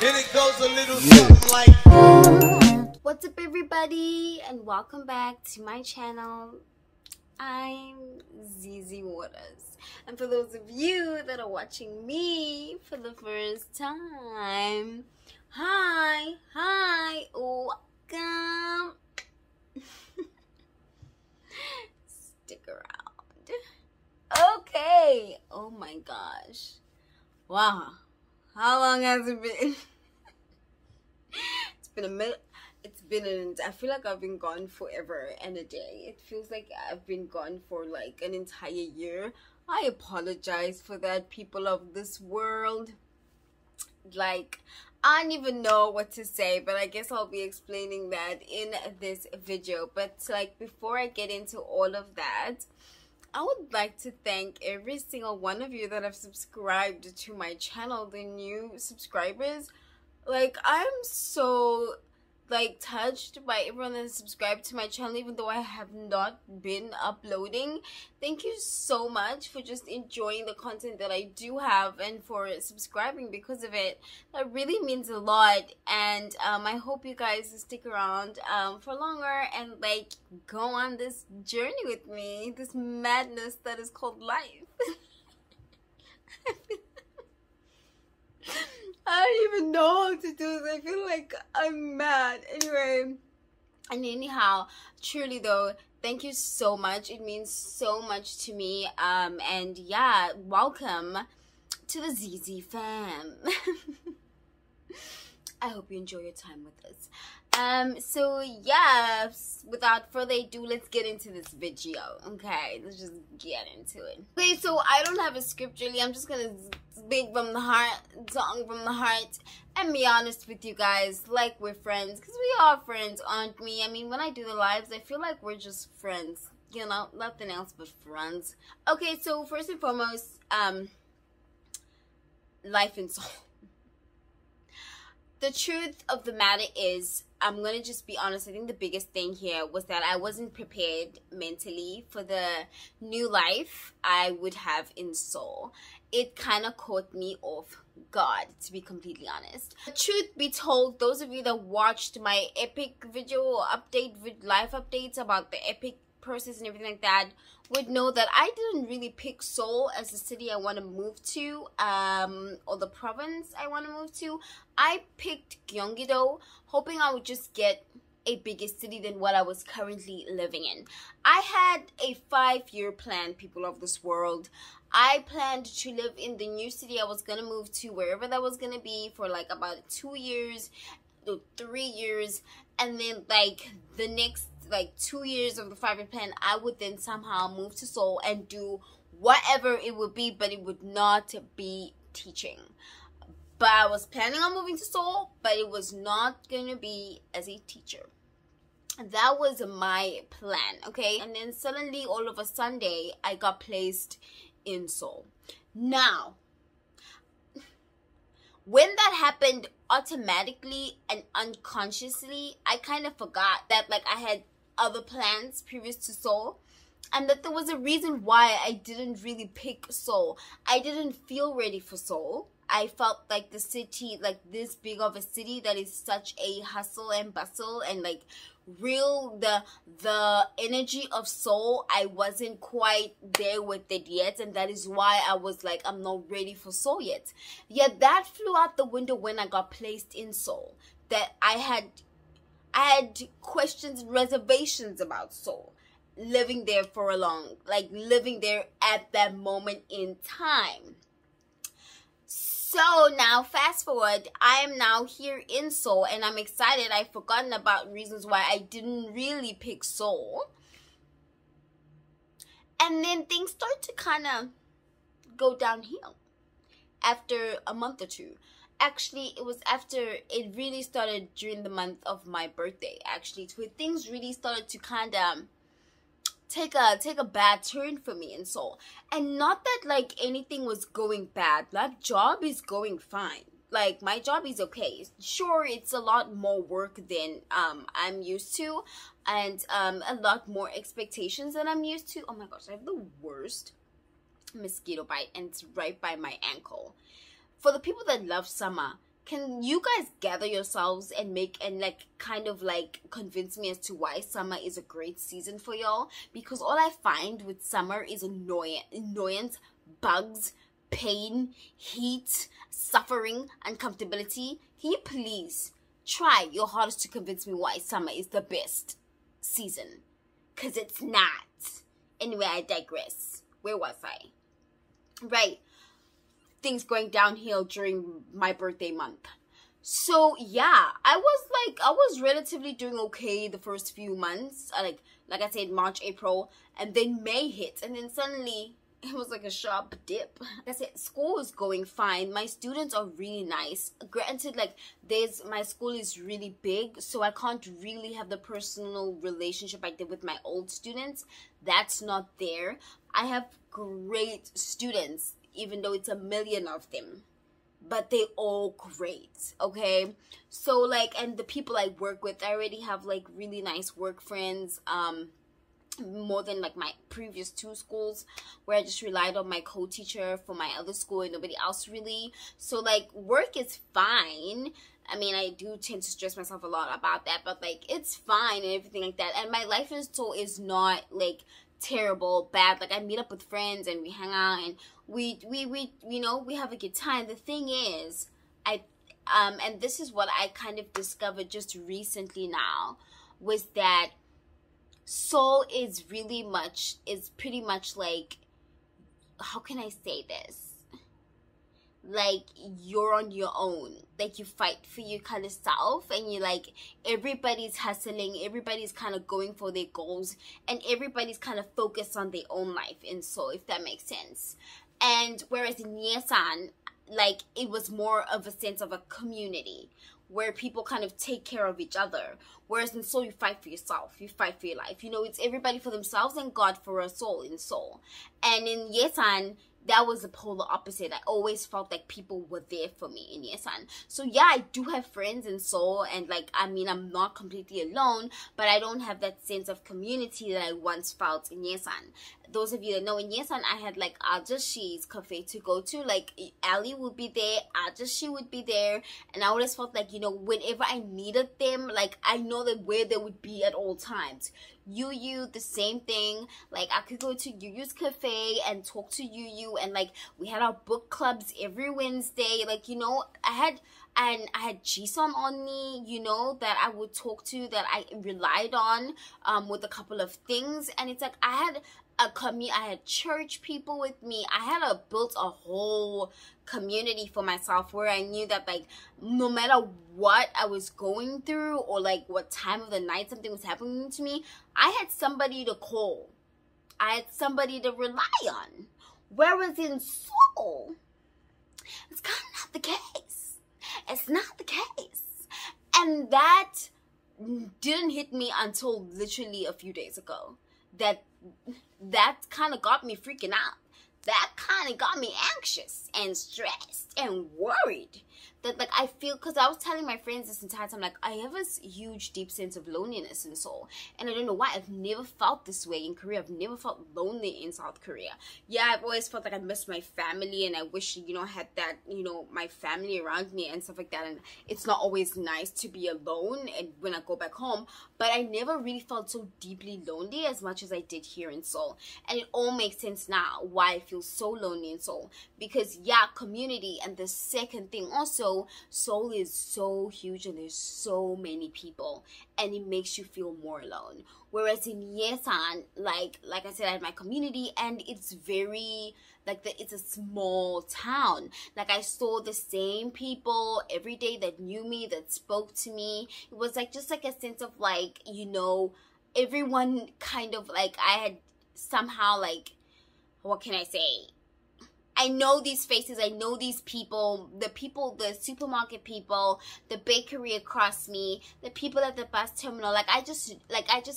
And it goes a little something like... What's up, everybody, and welcome back to my channel. I'm ZZ Waters, and for those of you that are watching me for the first time, hi, welcome. Stick around. Okay. Oh my gosh. Wow. How long has it been? It's been a minute. I feel like I've been gone forever and a day. It feels like I've been gone for like an entire year. I apologize for that, people of this world. Like, I don't even know what to say, but I guess I'll be explaining that in this video. But like, before I get into all of that, I would like to thank every single one of you that have subscribed to my channel, the new subscribers. Like, I'm so like touched by everyone that has subscribed to my channel, even though I have not been uploading. Thank you so much for just enjoying the content that I do have and for subscribing because of it. That really means a lot, and I hope you guys stick around for longer and like go on this journey with me, this madness that is called life. I don't even know how to do this. I feel like I'm mad. Anyway, and anyhow, truly though, thank you so much. It means so much to me. And yeah, welcome to the ZZ fam. I hope you enjoy your time with us. So yeah, without further ado, let's get into this video. Okay, let's just get into it. Okay, so I don't have a script really. I'm just gonna speak from the heart, song from the heart, and be honest with you guys, like we're friends, because we are friends, aren't we? I mean, when I do the lives, I feel like we're just friends, you know, nothing else but friends. Okay, so first and foremost, life and soul. The truth of the matter is, I'm going to just be honest, I think the biggest thing here was that I wasn't prepared mentally for the new life I would have in soul. It kind of caught me off guard, to be completely honest. The truth be told, those of you that watched my epic video update, life updates about the epic process and everything like that would know that I didn't really pick Seoul as the city I want to move to, or the province I want to move to. I picked Gyeonggi-do, hoping I would just get a bigger city than what I was currently living in. I had a 5-year plan, people of this world. I planned to live in the new city I was going to move to, wherever that was going to be, for like about 2 years, 3 years, and then like the next like 2 years of the 5-year plan, I would then somehow move to Seoul and do whatever it would be, but it would not be teaching. But I was planning on moving to Seoul, but it was not going to be as a teacher. That was my plan, okay? And then suddenly, all of a Sunday, I got placed in Seoul. Now, when that happened, automatically and unconsciously, I kind of forgot that like I had other plans previous to Seoul, and that there was a reason why I didn't really pick Seoul. I didn't feel ready for Seoul. I felt like the city, like this big of a city that is such a hustle and bustle and like real, the energy of Seoul, I wasn't quite there with it yet, and that is why I was like, I'm not ready for Seoul yet. Yet that flew out the window when I got placed in Seoul. That I had questions and reservations about Seoul, living there for a living there at that moment in time. So now fast forward, I am now here in Seoul and I'm excited. I've forgotten about reasons why I didn't really pick Seoul. And then things start to kind of go downhill after a month or two. Actually, it was after it really started during the month of my birthday, actually, where things really started to kind of take a bad turn for me in Seoul. And not that like anything was going bad. That job is going fine. Like, my job is okay. Sure, it's a lot more work than I'm used to, and a lot more expectations than I'm used to. Oh my gosh, I have the worst mosquito bite, and it's right by my ankle. For the people that love summer, can you guys gather yourselves and like kind of like convince me as to why summer is a great season for y'all? Because all I find with summer is annoyance, bugs, pain, heat, suffering, uncomfortability. Can you please try your hardest to convince me why summer is the best season? Because it's not. Anyway, I digress. Where was I? Right. Things going downhill during my birthday month. So yeah, I was relatively doing okay the first few months. Like I said, March, April, and then May hit, and then suddenly it was like a sharp dip. Like I said, school is going fine. My students are really nice. Granted, like my school is really big, so I can't really have the personal relationship I did with my old students. That's not there. I have great students, even though it's a million of them, but they all great, okay? So like, and the people I work with, I already have like really nice work friends, more than like my previous two schools where I just relied on my co-teacher for my other school and nobody else really. So like, work is fine. I mean, I do tend to stress myself a lot about that, but like, it's fine and everything like that. And my life in school is not like terrible, bad. Like, I meet up with friends and we hang out and we you know, we have a good time. The thing is, and this is what I kind of discovered just recently now, was that soul is pretty much like, how can I say this? Like, you're on your own. Like, you fight for your kind of self, and you like, everybody's hustling, everybody's kind of going for their goals, and everybody's kind of focused on their own life in soul, if that makes sense. And whereas in Yesan, like, it was more of a sense of a community where people kind of take care of each other. Whereas in soul, you fight for yourself, you fight for your life. You know, it's everybody for themselves and God for a soul in soul. And in Yesan, that was the polar opposite. I always felt like people were there for me in Yesan. So yeah, I do have friends in Seoul, and like, I mean, I'm not completely alone, but I don't have that sense of community that I once felt in Yesan. Those of you that know, in Yesan, I had like Ajashi's cafe to go to. Like, Ali would be there, Ajashi would be there, and I always felt like, you know, whenever I needed them, like, I know that where they would be at all times. Yu, the same thing. Like, I could go to Yu's cafe and talk to Yu, and like, we had our book clubs every Wednesday. Like, you know, I had Jisun on me, you know, that I would talk to, that I relied on with a couple of things. And it's like, I had church people with me. I had built a whole community for myself where I knew that, like, no matter what I was going through or like what time of the night something was happening to me, I had somebody to call. I had somebody to rely on. Whereas in Seoul, it's kind of not the case. It's not the case. And that didn't hit me until literally a few days ago. That kind of got me freaking out. That kind of got me anxious and stressed and worried. That, like, I feel, because I was telling my friends this entire time, like, I have this huge, deep sense of loneliness in Seoul. And I don't know why. I've never felt this way in Korea. I've never felt lonely in South Korea. Yeah, I've always felt like I missed my family, and I wish, you know, I had that, you know, my family around me and stuff like that. And it's not always nice to be alone and when I go back home. But I never really felt so deeply lonely as much as I did here in Seoul. And it all makes sense now why I feel so lonely in Seoul. Because, yeah, community. And the second thing also, Seoul is so huge and there's so many people, and it makes you feel more alone. Whereas in Yesan, like I said, I had my community, and it's very, like, it's a small town. Like, I saw the same people every day that knew me, that spoke to me. It was like just like a sense of, like, you know, everyone kind of, like, I had somehow, like, what can I say? I know these faces, I know these people, the supermarket people, the bakery across me, the people at the bus terminal. Like, I just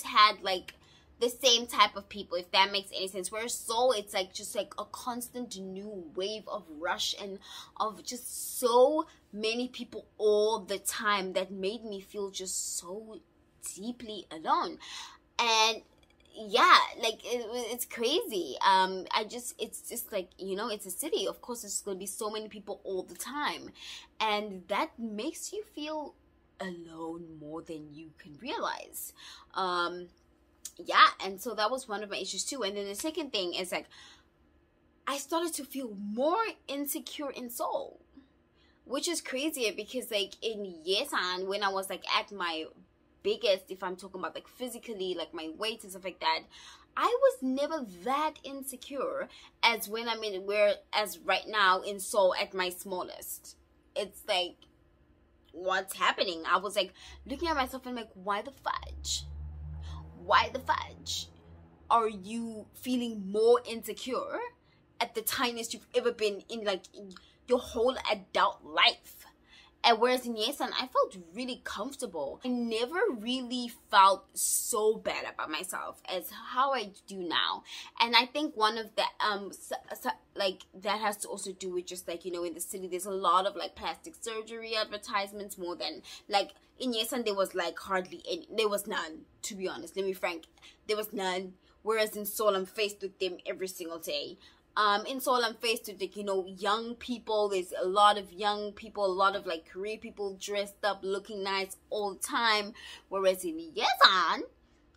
had, like, the same type of people, if that makes any sense. Whereas Seoul, it's like just like a constant new wave of rush and of just so many people all the time that made me feel just so deeply alone. And yeah, like it's crazy. It's just like, it's a city, of course there's gonna be so many people all the time, and that makes you feel alone more than you can realize. Yeah, and so that was one of my issues too. And then the second thing is like, I started to feel more insecure in Seoul, which is crazier because like in Yesan, when I was like at my biggest, if I'm talking about like physically, like my weight and stuff like that, I was never that insecure as when I'm in, whereas right now in Seoul at my smallest. It's like, what's happening? I was like looking at myself and I'm like, why the fudge? Why the fudge? Are you feeling more insecure at the tiniest you've ever been in like your whole adult life? And whereas in Yesan, I felt really comfortable. I never really felt so bad about myself as how I do now. And I think one of the, like, that has to also do with just like, in the city, there's a lot of like plastic surgery advertisements more than, like, in Yesan, there was like hardly any, there was none, to be honest. Let me frank, there was none. Whereas in Seoul, I'm faced with them every single day. In Seoul, I'm faced with like, young people. There's a lot of young people, a lot of like Korean people dressed up, looking nice all the time. Whereas in Yesan,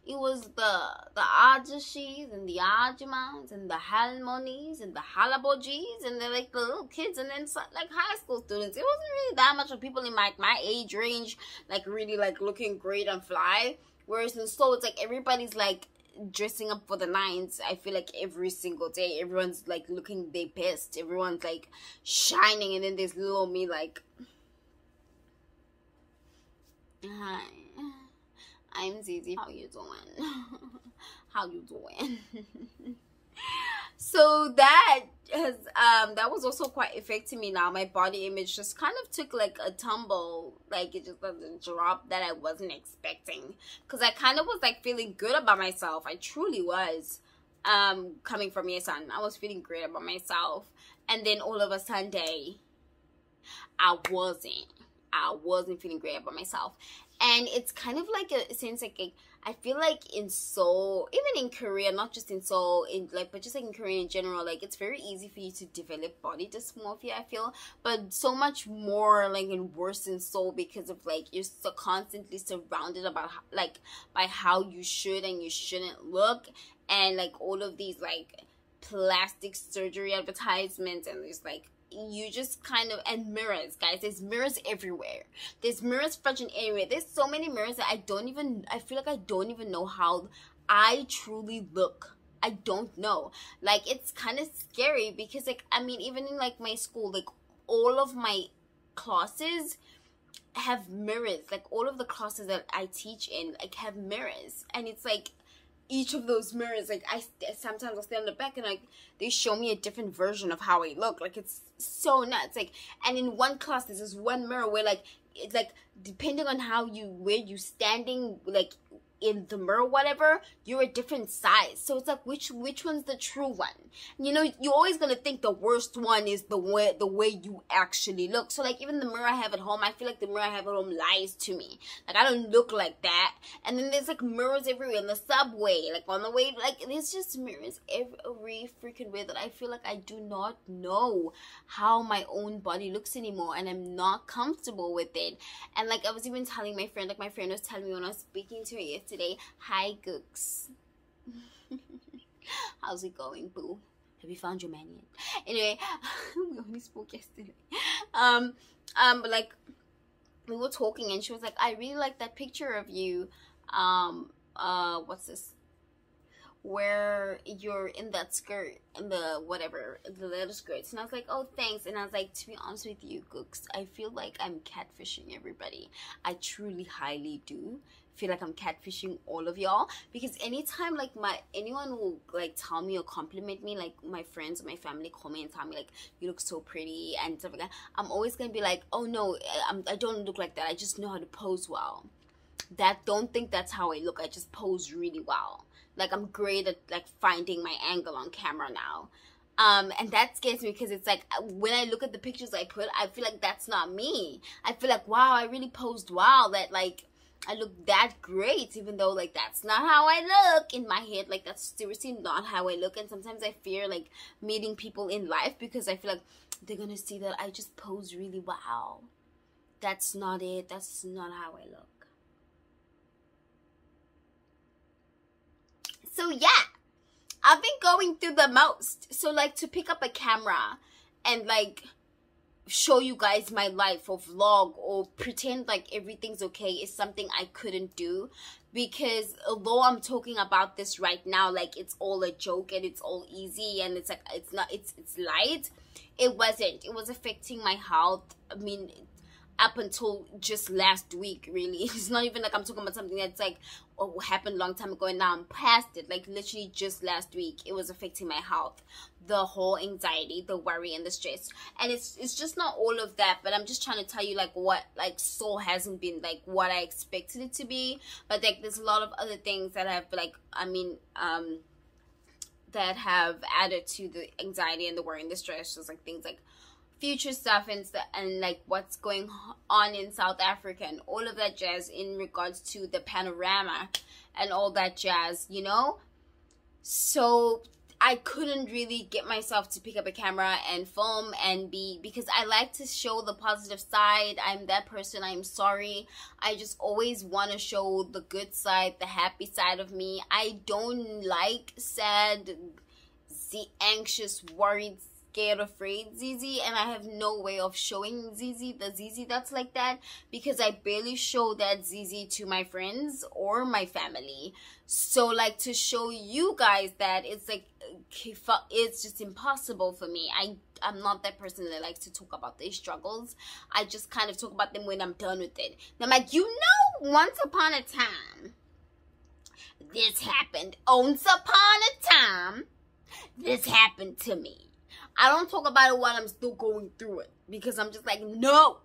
it was the ajashis and the ajumas and the halmonis and the halabojis and the like the little kids, and then like high school students. It wasn't really that much of people in my age range, like really like looking great and fly. Whereas in Seoul, it's like everybody's like dressing up for the nines. I feel like every single day everyone's like looking their best, everyone's like shining, and then there's little me like, hi, I'm Zizi, how you doing? How you doing? So that has that was also quite affecting me now. My body image just kind of took like a tumble, like it just was a drop that I wasn't expecting, because I kind of was like feeling good about myself. I truly was, coming from Yesan, I was feeling great about myself, and then all of a sudden I wasn't feeling great about myself. And it's kind of like a sense like I feel like in Seoul, even in Korea, not just in Seoul, in like, but just like in Korea in general, like it's very easy for you to develop body dysmorphia, I feel, but so much more like and worse in Seoul because of like you're so constantly surrounded about like by how you should and you shouldn't look, and like all of these like plastic surgery advertisements, and there's like, you just kind of, and mirrors, guys, there's mirrors everywhere. There's mirrors fudging everywhere. There's so many mirrors that I feel like I don't even know how I truly look. I don't know. Like, it's kind of scary because like, I mean, even in like my school, like all of my classes have mirrors. Like all of the classes that I teach in like have mirrors, and it's like each of those mirrors, like sometimes I'll stand on the back and like they show me a different version of how I look. Like it's so nuts. Like, and in one class there's this one mirror where like it's like depending on where you standing, like in the mirror, whatever, you're a different size. So it's like which one's the true one? You're always gonna think the worst one is the way you actually look. So like even the mirror I have at home, I feel like the mirror I have at home lies to me. Like I don't look like that. And then there's like mirrors everywhere in the subway, like on the way, like there's just mirrors every freaking way that I feel like I do not know how my own body looks anymore, and I'm not comfortable with it. And like I was even telling my friend, like my friend was telling me when I was speaking to her yesterday, hi Gooks. How's it going, boo? Have you found your man yet? Anyway, we only spoke yesterday. But like we were talking and she was like, I really like that picture of you. What's this? Where you're in that skirt, in the whatever, the leather skirts. And I was like, oh, thanks. And I was like, to be honest with you, Gooks, I feel like I'm catfishing everybody. I truly highly do feel like I'm catfishing all of y'all, because anytime like anyone will like tell me or compliment me, like my friends or my family call me and tell me like you look so pretty and stuff like that, I'm always gonna be like, oh no, I don't look like that, I just know how to pose well. Don't think that's how I look, I just pose really well. Like I'm great at like finding my angle on camera now. And that scares me because it's like when I look at the pictures I put, I feel like that's not me. I feel like, wow, I really posed well, that like I look that great, even though like that's not how I look in my head. Like that's seriously not how I look. And sometimes I fear like meeting people in life because I feel like they're gonna see that I just pose really well. That's not it. That's not how I look. So yeah, I've been going through the most. So like to pick up a camera and like show you guys my life or vlog or pretend like everything's okay is something I couldn't do, because although I'm talking about this right now like it's all a joke and it's all easy and it's like it's not, it's light, it wasn't. It was affecting my health. I mean, up until just last week, really. It's not even like I'm talking about something that's like happened a long time ago and now I'm past it. Like literally just last week it was affecting my health, the whole anxiety, the worry, and the stress. And it's just not all of that, but I'm just trying to tell you like what like soul hasn't been like what I expected it to be. But like there's a lot of other things that have like, I mean, that have added to the anxiety and the worry and the stress. Just like things like future stuff and like what's going on in South Africa and all of that jazz in regards to the panorama and all that jazz, you know. So I couldn't really get myself to pick up a camera and film and because I like to show the positive side. I'm that person. I'm sorry. I just always want to show the good side, the happy side of me. I don't like sad, anxious, worried, scared, afraid Zizi, and I have no way of showing Zizi, the Zizi that's like that, because I barely show that Zizi to my friends or my family. So like to show you guys that, it's like it's just impossible for me. I'm not that person that likes to talk about their struggles. I just kind of talk about them when I'm done with it. And I'm like, you know, once upon a time this happened. Once upon a time this happened to me. I don't talk about it while I'm still going through it, because I'm just like, no.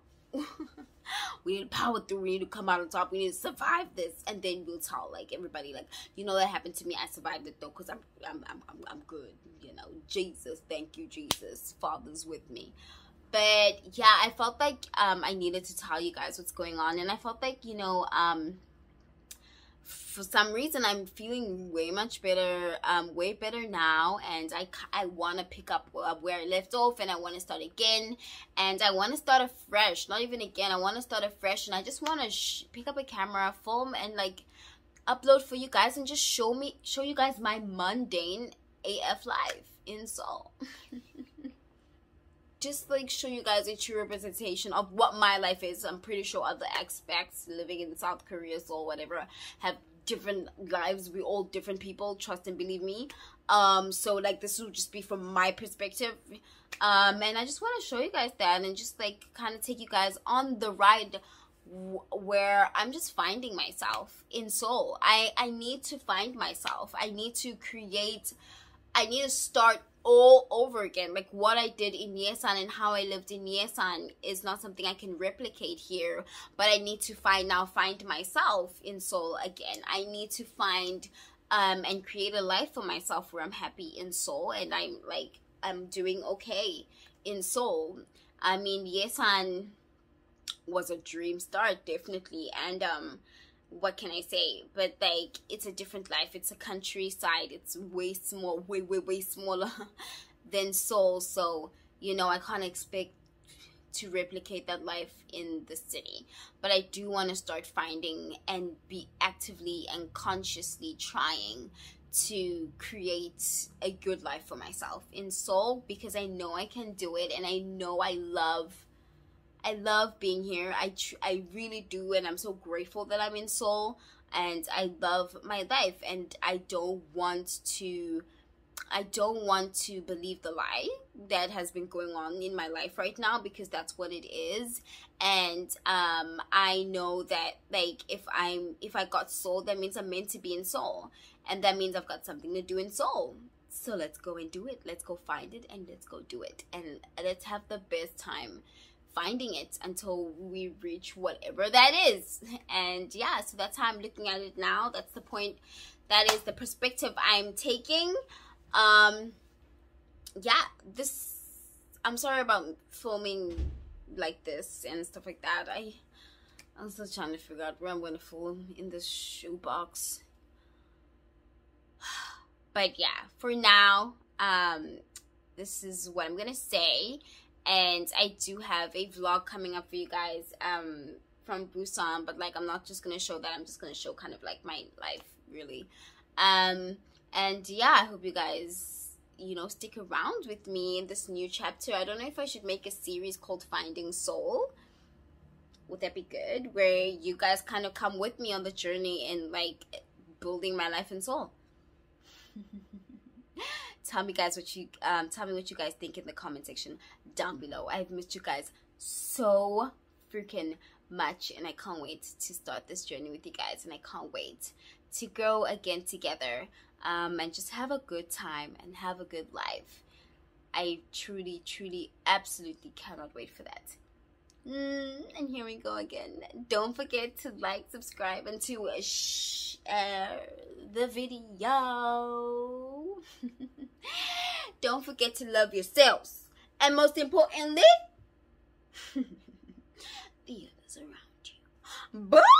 We need to power through. We need to come out on top. We need to survive this, and then we'll tell like everybody, like, you know, that happened to me. I survived it though, because I'm good. You know, Jesus, thank you, Jesus. Father's with me. But yeah, I felt like I needed to tell you guys what's going on, and I felt like, you know, for some reason I'm feeling way much better, way better now, and I want to pick up where I left off, and I want to start again, and I want to start afresh. Not even again, I want to start afresh, and I just want to pick up a camera, film, and like upload for you guys, and just show you guys my mundane AF life in Seoul. Just like show you guys a true representation of what my life is. I'm pretty sure other expats living in South Korea, Seoul, whatever, have different lives. We're all different people, trust and believe me. So like this will just be from my perspective, and I just want to show you guys that, and just like kind of take you guys on the ride where I'm just finding myself in Seoul. I need to find myself. I need to start all over again. Like what I did in Yesan and how I lived in Yesan is not something I can replicate here, but I need to find myself in Seoul again. I need to find and create a life for myself where I'm happy in Seoul, and I'm doing okay in Seoul. I mean, Yesan was a dream start, definitely, and what can I say? But like, it's a different life. It's a countryside. It's way small, way smaller than Seoul. So, you know, I can't expect to replicate that life in the city. But I do want to start finding and be actively and consciously trying to create a good life for myself in Seoul, because I know I can do it, and I know I love being here. I really do, and I'm so grateful that I'm in Seoul, and I love my life, and I don't want to believe the lie that has been going on in my life right now, because that's what it is. And I know that like if I got Seoul, that means I'm meant to be in Seoul, and that means I've got something to do in Seoul. So let's go and do it. Let's go find it, and let's go do it, and let's have the best time finding it until we reach whatever that is. And yeah, so that's how I'm looking at it now. That's the point. That is the perspective I'm taking. Yeah, I'm sorry about filming like this and stuff like that. I'm still trying to figure out where I'm going to fall in this shoebox. But yeah, for now, this is what I'm going to say. And I do have a vlog coming up for you guys from Busan. But like, I'm not just going to show that. I'm just going to show kind of like my life, really. And yeah, I hope you guys, you know, stick around with me in this new chapter. I don't know if I should make a series called Finding Soul. Would that be good? Where you guys kind of come with me on the journey in like building my life and soul. Tell me guys what you guys think in the comment section down below. I've missed you guys so freaking much, and I can't wait to start this journey with you guys, and I can't wait to grow again together, and just have a good time and have a good life. I truly absolutely cannot wait for that. And here we go again. Don't forget to like, subscribe, and to share the video. Don't forget to love yourselves, and most importantly, the others around you. Bye.